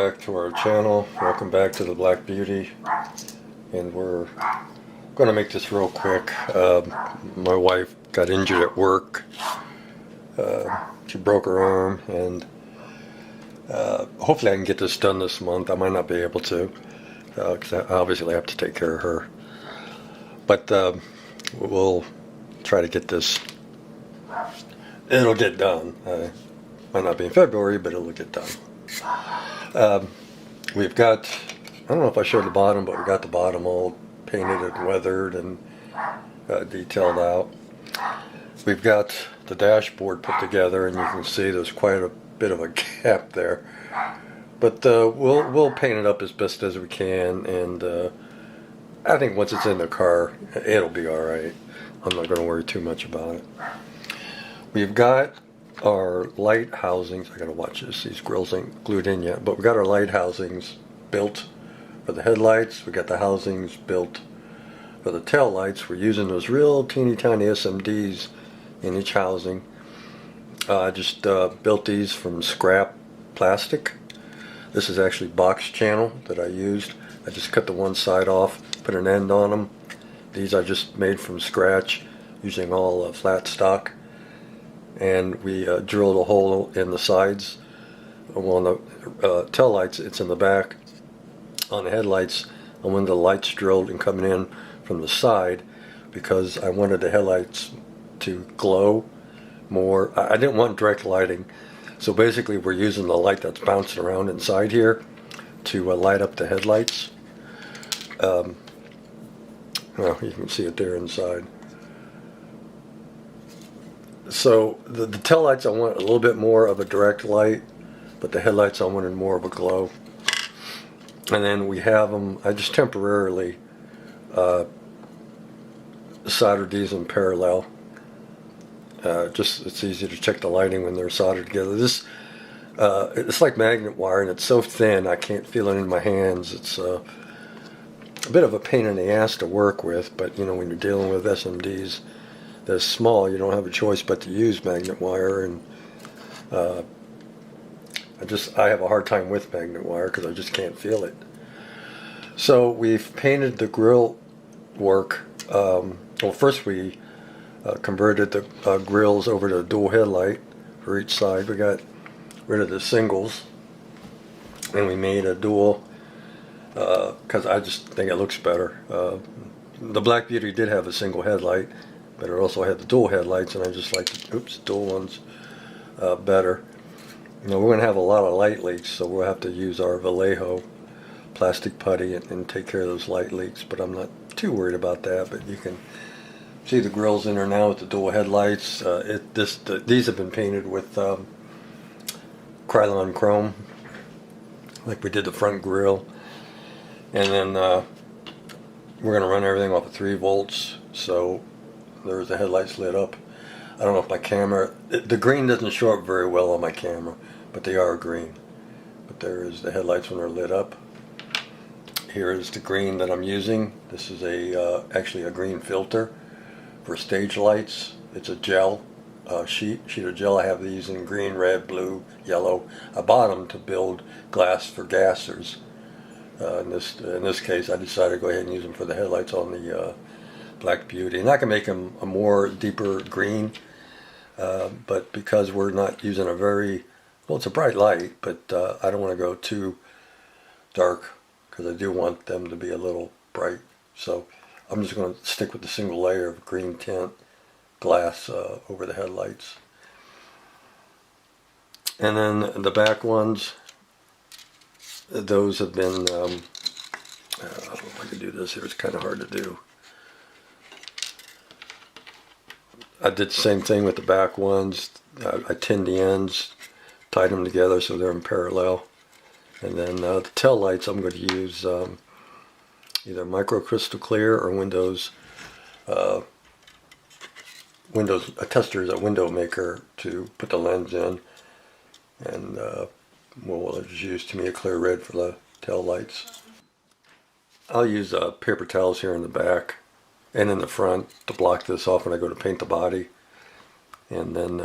back to our channel. Welcome back to the Black Beauty. And we're going to make this real quick. My wife got injured at work. She broke her arm, and hopefully I can get this done this month. I might not be able to, because I obviously have to take care of her. But we'll try to get this. It'll get done. Might not be in February, but it'll get done. We've got, I don't know if I showed the bottom, but we got the bottom all painted and weathered and detailed out. We've got the dashboard put together, and you can see there's quite a bit of a gap there. But we'll paint it up as best as we can, and I think once it's in the car, it'll be all right. I'm not going to worry too much about it. We've got our light housings. I gotta watch this. These grills ain't glued in yet, but we got our light housings built for the headlights. We got the housings built for the tail lights. We're using those real teeny tiny SMDs in each housing. I just built these from scrap plastic. This is actually box channel that I used. I just cut the one side off, put an end on them. These I just made from scratch using all flat stock. And we drilled a hole in the sides. Well, on the tail lights, it's in the back. On the headlights, I wanted the lights drilled and coming in from the side because I wanted the headlights to glow more. I didn't want direct lighting, so basically we're using the light that's bouncing around inside here to light up the headlights. Well, you can see it there inside. So the tail lights I want a little bit more of a direct light, but the headlights I wanted more of a glow. And then we have them, I just temporarily soldered these in parallel. Just it's easy to check the lighting when they're soldered together. This it's like magnet wire, and it's so thin I can't feel it in my hands. It's a bit of a pain in the ass to work with, but you know, when you're dealing with SMDs that's small, you don't have a choice but to use magnet wire, and I have a hard time with magnet wire because I just can't feel it. So we've painted the grill work. Well, first we converted the grills over to dual headlight for each side. We got rid of the singles, and we made a dual because I just think it looks better. The Black Beauty did have a single headlight, but it also had the dual headlights, and I just like the dual ones better. You know, we're going to have a lot of light leaks, so we'll have to use our Vallejo plastic putty and take care of those light leaks, but I'm not too worried about that. But you can see the grills in there now with the dual headlights. These have been painted with Krylon chrome, like we did the front grill, and then we're going to run everything off of 3 volts, so there's the headlights lit up. I don't know if my camera, the green doesn't show up very well on my camera, but they are green. But there is the headlights when they're lit up. Here is the green that I'm using. This is actually a green filter for stage lights. It's a gel, sheet of gel. I have these in green, red, blue, yellow. I bought them to build glass for gassers. In this case, I decided to go ahead and use them for the headlights on the Black Beauty, and I can make them a more deeper green, but because we're not using a very, well, it's a bright light, but I don't want to go too dark because I do want them to be a little bright. So I'm just going to stick with the single layer of green tint glass over the headlights. And then the back ones, those have been, I don't know if I can do this here, it's kind of hard to do. I did the same thing with the back ones. I tinned the ends, tied them together so they're in parallel. And then the tail lights, I'm going to use either micro crystal clear or Windows testers at Window Maker to put the lens in. And we'll just use, to me, a clear red for the tail lights. I'll use paper towels here in the back and in the front to block this off when I go to paint the body. And then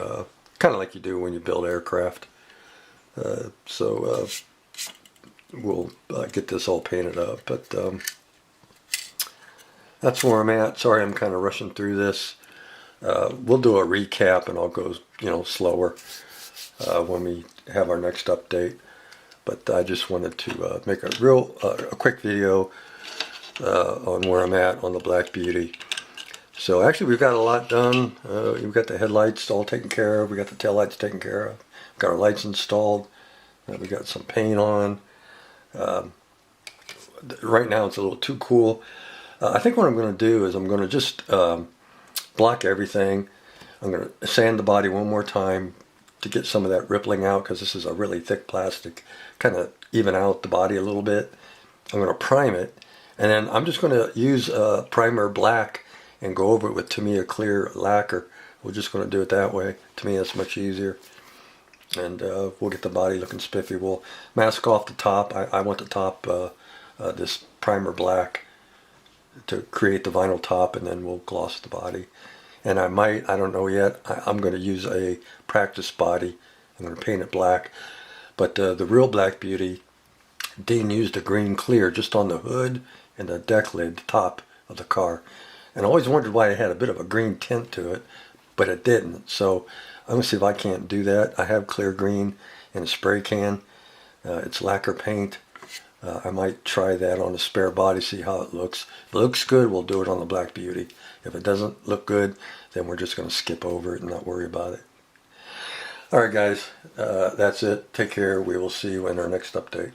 kind of like you do when you build aircraft. we'll get this all painted up. But that's where I'm at. Sorry, I'm kind of rushing through this. We'll do a recap, and I'll go, slower when we have our next update. But I just wanted to make a quick video on where I'm at on the Black Beauty. So actually, we've got a lot done. We've got the headlights all taken care of. We got the taillights taken care of. We've got our lights installed. We got some paint on. Right now, it's a little too cool. I think what I'm going to do is I'm going to just block everything. I'm going to sand the body one more time to get some of that rippling out, because this is a really thick plastic. Kind of even out the body a little bit. I'm going to prime it, and then I'm just going to use primer black and go over it with Tamiya clear lacquer. We're just going to do it that way. To me, that's much easier. And we'll get the body looking spiffy. We'll mask off the top. I want the top, this primer black, to create the vinyl top, and then we'll gloss the body. And I don't know yet, I'm going to use a practice body. I'm going to paint it black. But the real Black Beauty, Dean used a green clear just on the hood and the deck lid, the top of the car. And I always wondered why it had a bit of a green tint to it, but it didn't. So I'm going to see if I can't do that. I have clear green in a spray can. It's lacquer paint. I might try that on a spare body, see how it looks. If it looks good, we'll do it on the Black Beauty. If it doesn't look good, then we're just going to skip over it and not worry about it. Alright guys, that's it. Take care. We will see you in our next update.